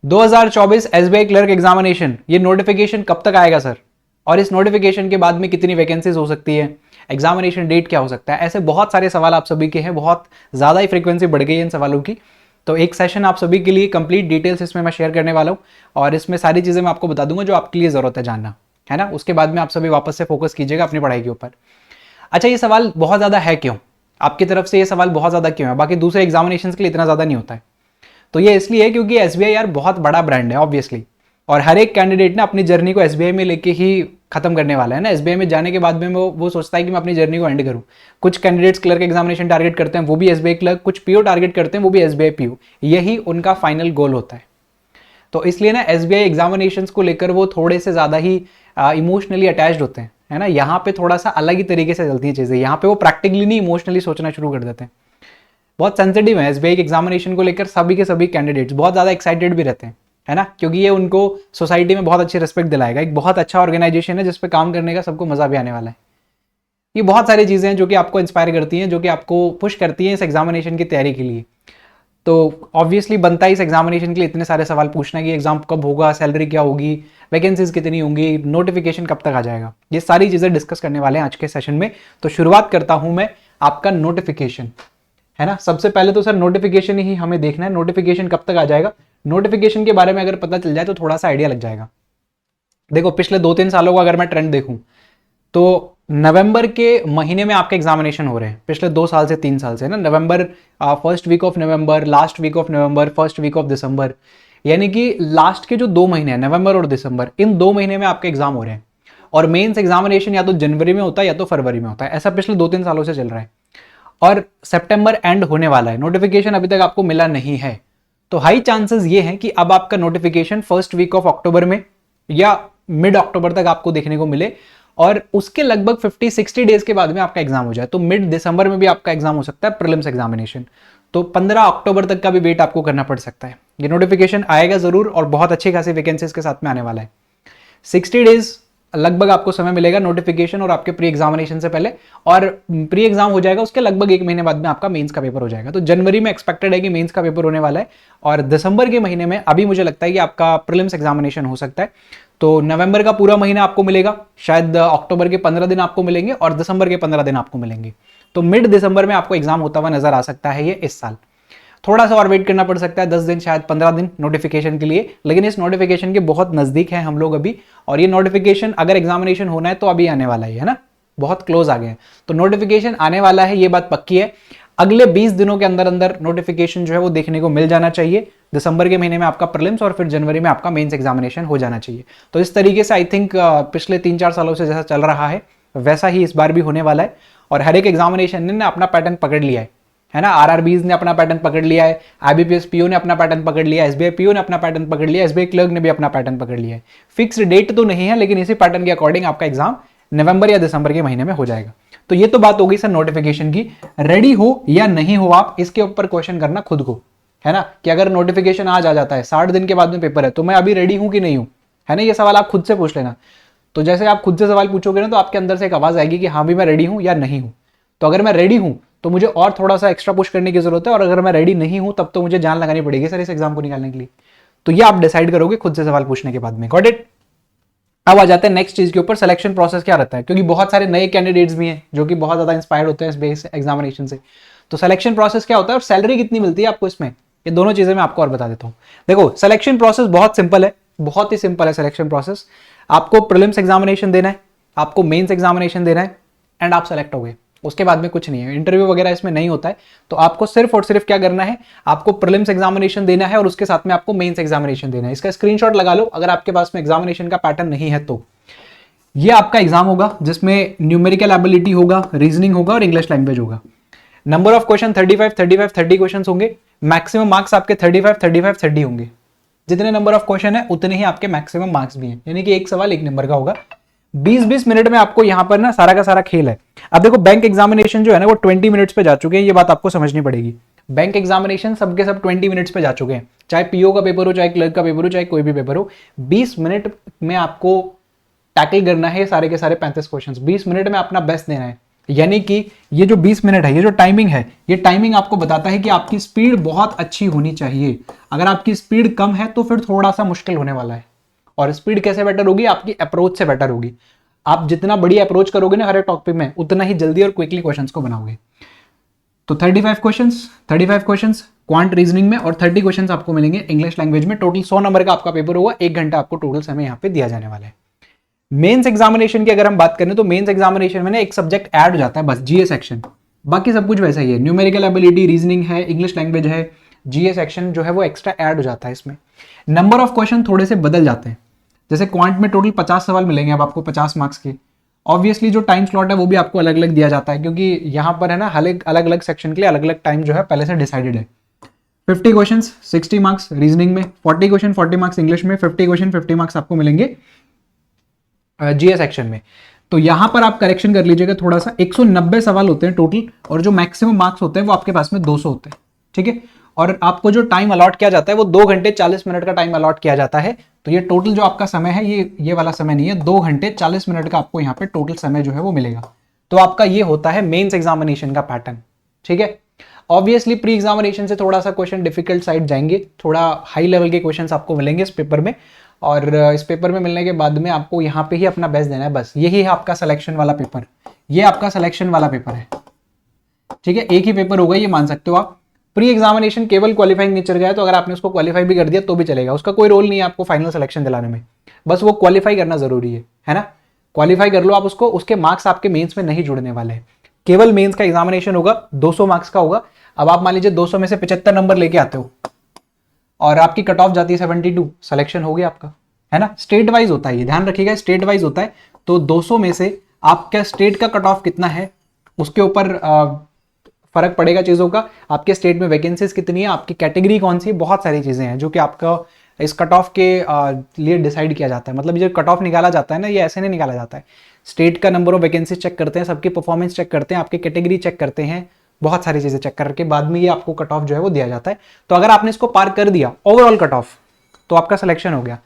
2024 SBI clerk examination, ये notification कब तक आएगा सर? और इस नोटिफिकेशन के बाद में कितनी वैकेंसीज हो सकती है? एग्जामिनेशन डेट क्या हो सकता है? ऐसे बहुत सारे सवाल आप सभी के हैं, बहुत ज़्यादा ही फ्रीक्वेंसी बढ़ गई है इन सवालों की। तो एक सेशन आप सभी के लिए कंप्लीट डिटेल्स इसमें मैं शेयर करने वाला हूँ और इसमें सारी चीज़ें मैं आपको बता दूंगा जो आपके लिए ज़रूरत है जानना, है ना। उसके बाद में आप सभी वापस से फोकस कीजिएगा अपनी पढ़ाई के ऊपर। अच्छा, ये सवाल बहुत ज़्यादा है क्यों? आपकी तरफ से ये सवाल बहुत ज़्यादा क्यों है? बाकी दूसरे एग्जामिनेशन के लिए इतना ज़्यादा नहीं होता है। तो ये इसलिए है क्योंकि एसबीआई यार बहुत बड़ा ब्रांड है ऑब्वियसली, और हर एक कैंडिडेट ना अपनी जर्नी को एसबीआई में लेके ही खत्म करने वाला है ना। एसबीआई में जाने के बाद में वो सोचता है कि मैं अपनी जर्नी को एंड करूं। कुछ कैंडिडेट्स क्लर्क एग्जामिनेशन टारगेट करते हैं, वो भी एसबीआई क्लर्क, कुछ पीओ टारगेट करते हैं, वो भी एसबीआई पीओ। यही उनका फाइनल गोल होता है। तो इसलिए ना एसबीआई एग्जामिनेशंस को लेकर वो थोड़े से ज़्यादा ही इमोशनली अटैच्ड होते हैं, है ना। यहाँ पे थोड़ा सा अलग ही तरीके से चलती हैं चीज़ें। यहाँ पे वो प्रैक्टिकली नहीं, इमोशनली सोचना शुरू कर देते हैं। बहुत सेंसिटिव है एसबीआई के एग्जामिनेशन को लेकर। सभी के सभी कैंडिडेट्स बहुत ज़्यादा एक्साइटेड भी रहते हैं, है ना, क्योंकि ये उनको सोसाइटी में बहुत अच्छी रिस्पेक्ट दिलाएगा। एक बहुत अच्छा ऑर्गेनाइजेशन है जिस पे काम करने का सबको मजा भी आने वाला है। ये बहुत सारी चीज़ें हैं जो कि आपको इंस्पायर करती हैं, जो कि आपको पुश करती हैं इस एग्जामिनेशन की तैयारी के लिए। तो ऑब्वियसली बनता है इस एग्जामिनेशन के लिए इतने सारे सवाल पूछना कि एग्जाम कब होगा, सैलरी क्या होगी, वैकेंसीज कितनी होंगी, नोटिफिकेशन कब तक आ जाएगा। ये सारी चीज़ें डिस्कस करने वाले हैं आज के सेशन में। तो शुरुआत करता हूं मैं आपका नोटिफिकेशन, है ना। सबसे पहले तो सर नोटिफिकेशन ही हमें देखना है, नोटिफिकेशन कब तक आ जाएगा। नोटिफिकेशन के बारे में अगर पता चल जाए तो थोड़ा सा आइडिया लग जाएगा। देखो पिछले 2-3 सालों का अगर मैं ट्रेंड देखूं तो नवंबर के महीने में आपके एग्जामिनेशन हो रहे हैं पिछले 2 साल से 3 साल से, ना। November, first week of November, last week of November, first week of December, यानी कि लास्ट के जो 2 महीने हैं नवंबर और दिसंबर, इन 2 महीने में आपके एग्जाम हो रहे हैं। और मेंस एग्जामिनेशन या तो जनवरी में होता है या तो फरवरी में होता है। ऐसा पिछले 2-3 सालों से चल रहा है। और सितंबर एंड होने वाला है, नोटिफिकेशन अभी तक आपको मिला नहीं है। तो हाई चांसेस ये हैं कि अब आपका notification first week of October में या मिड अक्टूबर तक आपको देखने को मिले, और उसके लगभग 50-60 डेज के बाद में आपका एग्जाम हो जाए। तो मिड दिसंबर में भी आपका एग्जाम हो सकता है, प्रीलिम्स एग्जामिनेशन। तो 15 अक्टूबर तक का भी वेट आपको करना पड़ सकता है। ये नोटिफिकेशन आएगा जरूर और बहुत अच्छी खासी वैकेंसीज के साथ में आने वाला है। 60 डेज लगभग आपको समय मिलेगा नोटिफिकेशन और आपके प्री एग्जामिनेशन से पहले, और प्री एग्जाम हो जाएगा उसके लगभग 1 महीने बाद में आपका मेंस का पेपर हो जाएगा। तो जनवरी में एक्सपेक्टेड है कि मेंस का पेपर होने वाला है, और दिसंबर के महीने में अभी मुझे लगता है कि आपका प्रीलिम्स एग्जामिनेशन हो सकता है। तो नवंबर का पूरा महीना आपको मिलेगा, शायद अक्टूबर के 15 दिन आपको मिलेंगे और दिसंबर के 15 दिन आपको मिलेंगे। तो मिड दिसंबर में आपको एग्जाम होता हुआ नजर आ सकता है ये इस साल। थोड़ा सा और वेट करना पड़ सकता है, 10 दिन शायद 15 दिन नोटिफिकेशन के लिए, लेकिन इस नोटिफिकेशन के बहुत नजदीक हैं हम लोग अभी। और ये नोटिफिकेशन अगर एग्जामिनेशन होना है तो अभी आने वाला है ना, बहुत क्लोज आ गए हैं। तो नोटिफिकेशन आने वाला है, ये बात पक्की है। अगले 20 दिनों के अंदर अंदर नोटिफिकेशन जो है वो देखने को मिल जाना चाहिए। दिसंबर के महीने में आपका प्रीलिम्स और फिर जनवरी में आपका मेंस एग्जामिनेशन हो जाना चाहिए। तो इस तरीके से आई थिंक पिछले 3-4 सालों से जैसा चल रहा है वैसा ही इस बार भी होने वाला है। और हर एक एग्जामिनेशन ने अपना पैटर्न पकड़ लिया है ना। आरआरबीज ने अपना पैटर्न पकड़ लिया है, आईबीपीएस पीओ ने अपना पैटर्न पकड़ लिया है, एसबीआई पीओ ने अपना पैटर्न पकड़ लिया है, एसबीआई क्लर्क ने भी अपना पैटर्न पकड़ लिया है। फिक्स डेट तो नहीं है, लेकिन इसी पैटर्न के अकॉर्डिंग आपका एग्जाम नवंबर या दिसंबर के महीने में हो जाएगा। तो ये तो बात होगी सर नोटिफिकेशन की। रेडी हो या नहीं हो आप, इसके ऊपर क्वेश्चन करना खुद को, है ना, कि अगर नोटिफिकेशन आज आ जाता है 60 दिन के बाद में पेपर है तो मैं अभी रेडी हूं कि नहीं हूं, है ना। ये सवाल आप खुद से पूछ लेना। तो जैसे आप खुद से सवाल पूछोगे ना तो आपके अंदर से एक आवाज आएगी कि हाँ भी मैं रेडी हूं या नहीं हूं। तो अगर मैं रेडी हूं तो मुझे और थोड़ा सा एक्स्ट्रा पुश करने की जरूरत है, और अगर मैं रेडी नहीं हूं तब तो मुझे जान लगानी पड़ेगी सर इस एग्जाम को निकालने के लिए। तो ये आप डिसाइड करोगे खुद से सवाल पूछने के बाद में। Got it. अब आ जाते हैं नेक्स्ट चीज के ऊपर, सिलेक्शन प्रोसेस क्या रहता है, क्योंकि बहुत सारे नए कैंडिडेट्स भी हैं जो कि बहुत ज्यादा इंस्पायर्ड होते हैं इस बेस एग्जामिनेशन से। तो सिलेक्शन प्रोसेस क्या होता है और सैलरी कितनी मिलती है आपको इसमें, ये दोनों चीजें मैं आपको और बता देता हूं। देखो सिलेक्शन प्रोसेस बहुत सिंपल है, बहुत ही सिंपल है सिलेक्शन प्रोसेस। आपको प्रीलिम्स एग्जामिनेशन देना है, आपको मेंस एग्जामिनेशन देना है, एंड आप सेलेक्ट हो गए। उसके बाद में कुछ नहीं है, इंटरव्यू वगैरह इसमें नहीं होता है। तो आपको सिर्फ और सिर्फ क्या करना है, आपको प्रीलिम्स एग्जामिनेशन देना है और उसके साथ में आपको मेंस एग्जामिनेशन देना है। इसका स्क्रीनशॉट लगा लो अगर आपके पास में एग्जामिनेशन का पैटर्न नहीं है तो। ये आपका एग्जाम होगा जिसमें न्यूमेरिकल एबिलिटी होगा, रीजनिंग होगा और इंग्लिश लैंग्वेज होगा। नंबर ऑफ क्वेश्चन 30 क्वेश्चन होंगे। मैक्सिमम मार्क्स आपके 30 होंगे। जितने नंबर ऑफ क्वेश्चन है उतने ही आपके मैक्सिमम मार्क्स भी हैं, यानी कि एक सवाल 1 नंबर का होगा। 20-20 मिनट में आपको यहां पर ना सारा का सारा खेल है। अब देखो बैंक एग्जामिनेशन जो है ना वो 20 मिनट्स पे जा चुके हैं, ये बात आपको समझनी पड़ेगी। बैंक एग्जामिनेशन सबके सब 20 मिनट्स पे जा चुके हैं, चाहे पीओ का पेपर हो, चाहे क्लर्क का पेपर हो, चाहे कोई भी पेपर हो। 20 मिनट में आपको टैकल करना है सारे के सारे 35 क्वेश्चंस। 20 मिनट में अपना बेस्ट देना है, यानी कि ये जो 20 मिनट है, ये जो टाइमिंग है, ये टाइमिंग आपको बताता है कि आपकी स्पीड बहुत अच्छी होनी चाहिए। अगर आपकी स्पीड कम है तो फिर थोड़ा सा मुश्किल होने वाला है। और स्पीड कैसे बेटर होगी? आपकी अप्रोच से बेटर होगी। आप जितना बड़ी अप्रोच करोगे ना हर एक टॉपिक में, उतना ही जल्दी और क्विकली क्वेश्चंस को बनाओगे। तो 35 क्वेश्चंस क्वांट रीजनिंग में और 30 क्वेश्चंस आपको मिलेंगे इंग्लिश लैंग्वेज में। टोटल 100 नंबर का आपका पेपर होगा। 1 घंटा आपको टोटल समय यहाँ पे दिया जाने वाला है। मेंस एग्जामिनेशन की अगर हम बात करें तो मेंस एग्जामिनेशन में ना एक सब्जेक्ट ऐड हो जाता है बस, जीए सेक्शन। बाकी सब कुछ वैसा ही है, न्यूमेरिकल एबिलिटी, रीजनिंग है, इंग्लिश लैंग्वेज है, जीए सेक्शन जो है वो एक्स्ट्रा ऐड हो जाता है इसमें। नंबर ऑफ क्वेश्चन थोड़े से बदल जाते हैं। जैसे क्वांट में टोटल 50 सवाल मिलेंगे अब आपको 50 मार्क्स के। ऑब्वियसली जो टाइम स्लॉट है वो भी आपको अलग अलग दिया जाता है, क्योंकि यहाँ पर है ना अलग अलग सेक्शन के लिए अलग अलग टाइम जो है पहले से डिसाइडेड है। 50 क्वेश्चन 60 मार्क्स रीजनिंग में, 40 क्वेश्चन 40 मार्क्स इंग्लिश में, 50 क्वेश्चन 50 मार्क्स आपको मिलेंगे जीए सेक्शन में। तो यहां पर आप करेक्शन कर लीजिएगा थोड़ा सा। 190 सवाल होते हैं टोटल, और जो मैक्सिमम मार्क्स होते हैं वो आपके पास में 200 होते हैं, ठीक है। और आपको जो टाइम अलॉट किया जाता है वो 2 घंटे 40 मिनट का टाइम अलॉट किया जाता है। तो ये टोटल जो आपका समय है ये वाला समय नहीं है, 2 घंटे 40 मिनट का आपको यहाँ पे टोटल समय जो है वो मिलेगा। तो आपका ये होता है मेंस एग्जामिनेशन का पैटर्न, ठीक है। ऑब्वियसली प्री एग्जामिनेशन से थोड़ा सा क्वेश्चन डिफिकल्ट साइड जाएंगे, थोड़ा हाई लेवल के क्वेश्चंस आपको मिलेंगे इस पेपर में। और इस पेपर में मिलने के बाद में आपको यहाँ पे ही अपना बेस्ट देना है, बस यही है आपका सिलेक्शन वाला पेपर। ये आपका सिलेक्शन वाला पेपर है, ठीक है। एक ही पेपर होगा, ये मान सकते हो आप। प्री एग्जामिनेशन केवल क्वालिफाइंग नेचर का है, तो अगर आपने उसको क्वालिफाई भी कर दिया तो भी चलेगा, उसका कोई रोल नहीं है आपको फाइनल सिलेक्शन दिलाने में। बस वो क्वालिफाई करना जरूरी है ना। क्वालिफाई कर लो आप उसको, उसके मार्क्स आपके मेंस में नहीं जुड़ने वाले हैं। केवल मेंस का एग्जामिनेशन होगा, 200 मार्क्स का होगा। अब आप मान लीजिए 200 में से 75 नंबर लेके आते हो और आपकी कट ऑफ जाती है 72, सिलेक्शन हो गया आपका, है ना। स्टेट वाइज होता है, ये ध्यान रखिएगा, स्टेट वाइज होता है। तो 200 में से आपका स्टेट का कट ऑफ कितना है उसके ऊपर फर्क पड़ेगा चीजों का। आपके स्टेट में वैकेंसीज कितनी है, आपकी कैटेगरी कौन सी है, बहुत सारी चीजें हैं जो कि आपका इस कट ऑफ के लिए डिसाइड किया जाता है। मतलब ये कट ऑफ निकाला जाता है ना, ये ऐसे नहीं निकाला जाता है। स्टेट का नंबर ऑफ वैकेंसीज चेक करते हैं, सबकी परफॉर्मेंस चेक करते हैं, आपकी कैटेगरी चेक करते हैं, बहुत सारी चीजें चेक करके बाद में ये आपको कट ऑफ जो है वो दिया जाता है। तो अगर आपने इसको पार कर दिया ओवरऑल कट ऑफ, तो आपका सिलेक्शन हो गया।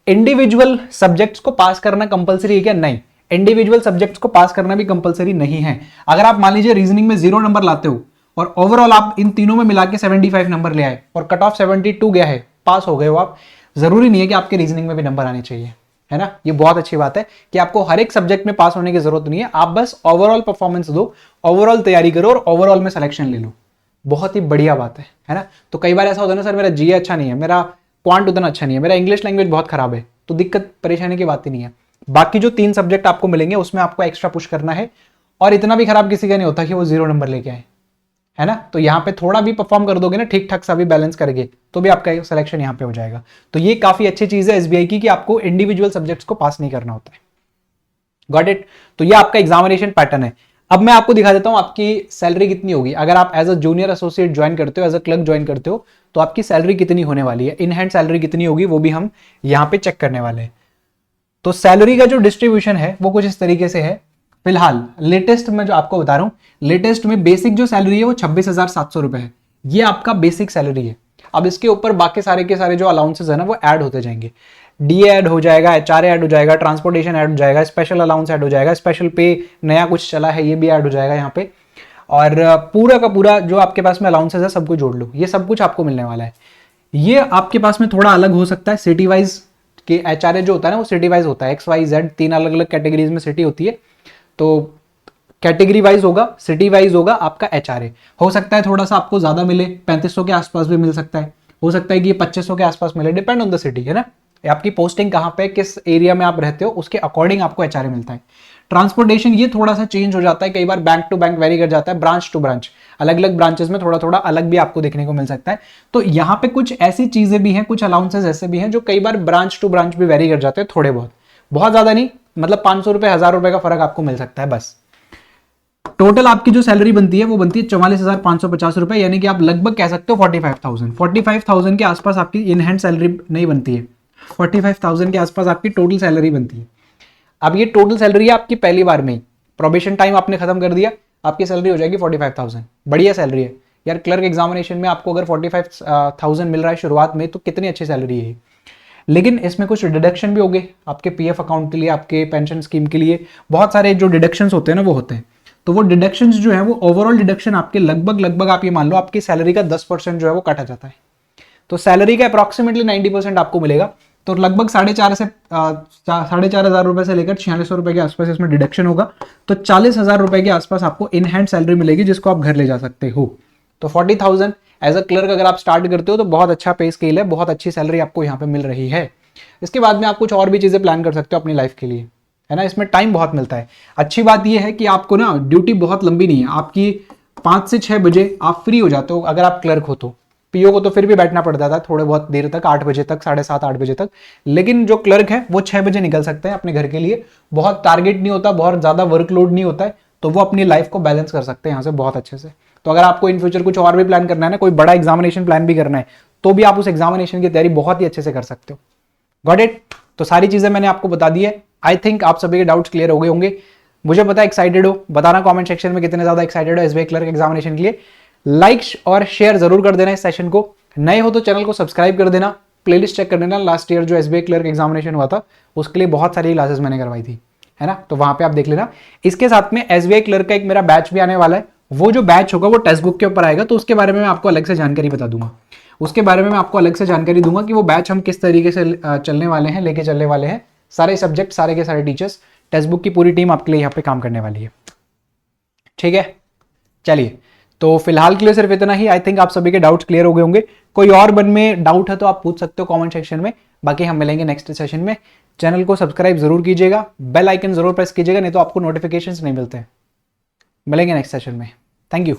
इंडिविजुअल सब्जेक्ट्स को पास करना कंपलसरी है क्या? नहीं, इंडिविजुअल सब्जेक्ट्स को पास करना भी कंपलसरी नहीं है। अगर आप मान लीजिए रीजनिंग में 0 नंबर लाते हो और ओवरऑल आप इन तीनों में मिला के 75 नंबर ले आए और कट ऑफ 72 गया है, पास हो गए हो आप। जरूरी नहीं है कि आपके रीजनिंग में भी नंबर आने चाहिए, है ना। ये बहुत अच्छी बात है कि आपको हर एक सब्जेक्ट में पास होने की जरूरत नहीं है, आप बस ओवरऑल परफॉर्मेंस दो, ओवरऑल तैयारी करो और ओवरऑल में सिलेक्शन ले लो। बहुत ही बढ़िया बात है ना। तो कई बार ऐसा होता है ना, सर मेरा जीए अच्छा नहीं है, मेरा क्वांट उतना अच्छा नहीं है, मेरा इंग्लिश लैंग्वेज बहुत खराब है, तो दिक्कत परेशानी की बात ही नहीं है। बाकी जो 3 सब्जेक्ट आपको मिलेंगे उसमें आपको एक्स्ट्रा पुश करना है, और इतना भी खराब किसी का नहीं होता कि वो 0 नंबर लेके आए, है ना। तो यहाँ पे थोड़ा भी परफॉर्म कर दोगे ना, ठीक ठाक सा भी बैलेंस करेंगे, तो भी आपका सिलेक्शन यहाँ पे हो जाएगा। तो ये काफी अच्छी चीज है एसबीआई की कि आपको इंडिविजुअल सब्जेक्ट्स को पास नहीं करना होता है। Got it. तो ये आपका एग्जामिनेशन पैटर्न है। अब मैं आपको दिखा देता हूं आपकी सैलरी कितनी होगी अगर आप as a junior associate join करते हो, एज अ क्लर्क ज्वाइन करते हो, तो आपकी सैलरी कितनी होने वाली है, इन हैंड सैलरी कितनी होगी, वो भी हम यहाँ पे चेक करने वाले हैं। तो सैलरी का जो डिस्ट्रीब्यूशन है वो कुछ इस तरीके से है। फिलहाल लेटेस्ट में जो आपको बता रहा हूं, लेटेस्ट में बेसिक जो सैलरी है वो 26,700 रुपए है। ये आपका बेसिक सैलरी है। अब इसके ऊपर बाकी सारे के सारे जो अलाउंसेस है ना वो ऐड होते जाएंगे। डीए ऐड हो जाएगा, एचआरए ऐड हो जाएगा, ट्रांसपोर्टेशन ऐड हो जाएगा, स्पेशल अलाउंस ऐड हो जाएगा, स्पेशल पे नया कुछ चला है ये भी ऐड हो जाएगा यहाँ पे। और पूरा का पूरा जो आपके पास में अलाउंसेस है सब कुछ जोड़ लो, ये सब कुछ आपको मिलने वाला है। ये आपके पास में थोड़ा अलग हो सकता है सिटी वाइज, के एचआरए जो होता है ना वो सिटी वाइज होता है, एक्स वाई जेड 3 अलग अलग कैटेगरीज में सिटी होती है। तो कैटेगरी वाइज होगा, सिटी वाइज होगा आपका एचआरए। हो सकता है थोड़ा सा आपको ज्यादा मिले, 3500 के आसपास भी मिल सकता है, हो सकता है कि ये 2500 के आसपास मिले, डिपेंड ऑन द सिटी, है ना। आपकी पोस्टिंग कहाँ पे, किस एरिया में आप रहते हो, उसके अकॉर्डिंग आपको एचआरए मिलता है। ट्रांसपोर्टेशन ये थोड़ा सा चेंज हो जाता है, कई बार बैंक टू बैंक वेरी कर जाता है, ब्रांच टू ब्रांच, अलग अलग ब्रांचेस में थोड़ा थोड़ा अलग भी आपको देखने को मिल सकता है। तो यहाँ पे कुछ ऐसी चीजें भी हैं, कुछ अलाउंसेस ऐसे भी हैं जो कई बार ब्रांच टू ब्रांच भी वेरी कर जाते हैं, थोड़े बहुत, बहुत ज्यादा नहीं, मतलब 500 रुपए 1000 रुपए का फर्क आपको मिल सकता है बस। टोटल आपकी जो सैलरी बनती है वो बनती है 44,550 रुपए, यानी कि आप लगभग कह सकते हो 45,000 के आसपास आपकी इन हैंड सैलरी नहीं बनती है, 45,000 के आसपास आपकी टोटल सैलरी बनती है। अब ये टोटल सैलरी है आपकी पहली बार में ही, प्रोबेशन टाइम आपने खत्म कर दिया, आपकी सैलरी हो जाएगी 45,000। बढ़िया सैलरी है यार, क्लर्क एग्जामिनेशन में आपको अगर 45,000 मिल रहा है शुरुआत में, तो कितनी अच्छी सैलरी है। लेकिन इसमें कुछ डिडक्शन भी होंगे आपके पीएफ अकाउंट के लिए, आपके पेंशन स्कीम के लिए, बहुत सारे जो डिडक्शंस होते हैं ना वो होते हैं। तो वो डिडक्शंस जो है वो ओवरऑल डिडक्शन आपके लगभग आप ये मान लो आपकी सैलरी का 10% जो है वो काटा जाता है। तो सैलरी का अप्रॉक्सीमेटली 90% आपको मिलेगा। तो लगभग 4,500 रुपए से लेकर 4600 रुपए के आसपास इसमें डिडक्शन होगा। तो 40,000 रुपए के आसपास आपको इन हैंड सैलरी मिलेगी जिसको आप घर ले जा सकते हो। तो 40,000 एज अ क्लर्क अगर आप स्टार्ट करते हो तो बहुत अच्छा पे स्केल है, बहुत अच्छी सैलरी आपको यहाँ पे मिल रही है। इसके बाद में आप कुछ और भी चीजें प्लान कर सकते हो अपनी लाइफ के लिए, है ना। इसमें टाइम बहुत मिलता है। अच्छी बात यह है कि आपको ना ड्यूटी बहुत लंबी नहीं है, आपकी 5 से 6 बजे आप फ्री हो जाते हो अगर आप क्लर्क हो तो। पीओ को तो फिर भी बैठना पड़ता था थोड़े बहुत देर तक, 8 बजे तक, 7:30 8 बजे तक, लेकिन जो क्लर्क है वो 6 बजे निकल सकते हैं अपने घर के लिए। बहुत टारगेट नहीं होता, बहुत ज्यादा वर्कलोड नहीं होता है, तो वो अपनी लाइफ को बैलेंस कर सकते हैं यहाँ से बहुत अच्छे से। तो अगर आपको इन फ्यूचर कुछ और भी प्लान करना है ना, कोई बड़ा एग्जामिनेशन प्लान भी करना है, तो भी आप उस एग्जामिनेशन की तैयारी बहुत ही अच्छे से कर सकते हो। Got it. तो सारी चीजें मैंने आपको बता दी है। आई थिंक आप सभी के डाउट्स क्लियर हो गए होंगे। मुझे पता है एक्साइटेड हो, बताना कमेंट सेक्शन में कितने ज्यादा एक्साइटेड हो एसबीआई क्लर्क एग्जामिनेशन के लिए। लाइक और शेयर जरूर कर देना इस सेशन को। नए हो तो चैनल को सब्सक्राइब कर देना। प्लेलिस्ट चेक कर देना, लास्ट ईयर जो एसबीआई क्लर्क एग्जामिनेशन हुआ था उसके लिए बहुत सारी क्लासेस मैंने करवाई थी, है ना। तो वहां पे आप देख लेना। इसके साथ में एसबीआई क्लर्क का एक मेरा बैच भी आने वाला है। वो जो बैच होगा वो टेक्स्ट बुक के ऊपर आएगा, तो उसके बारे में मैं आपको अलग से जानकारी बता दूंगा। उसके बारे में मैं आपको अलग से जानकारी दूंगा कि वो बैच हम किस तरीके से चलने वाले हैं, लेके चलने वाले हैं। सारे सब्जेक्ट, सारे के सारे टीचर्स, टेक्स्ट बुक की पूरी टीम आपके लिए यहाँ पे काम करने वाली है। ठीक है, चलिए। तो फिलहाल के लिए सिर्फ इतना ही। आई थिंक आप सभी के डाउट्स क्लियर हो गए होंगे। कोई और मन में डाउट है तो आप पूछ सकते हो कमेंट सेक्शन में। बाकी हम मिलेंगे नेक्स्ट सेशन में। चैनल को सब्सक्राइब जरूर कीजिएगा, बेल आइकन जरूर प्रेस कीजिएगा, नहीं तो आपको नोटिफिकेशंस नहीं मिलते। मिलेंगे नेक्स्ट सेशन में। Thank you.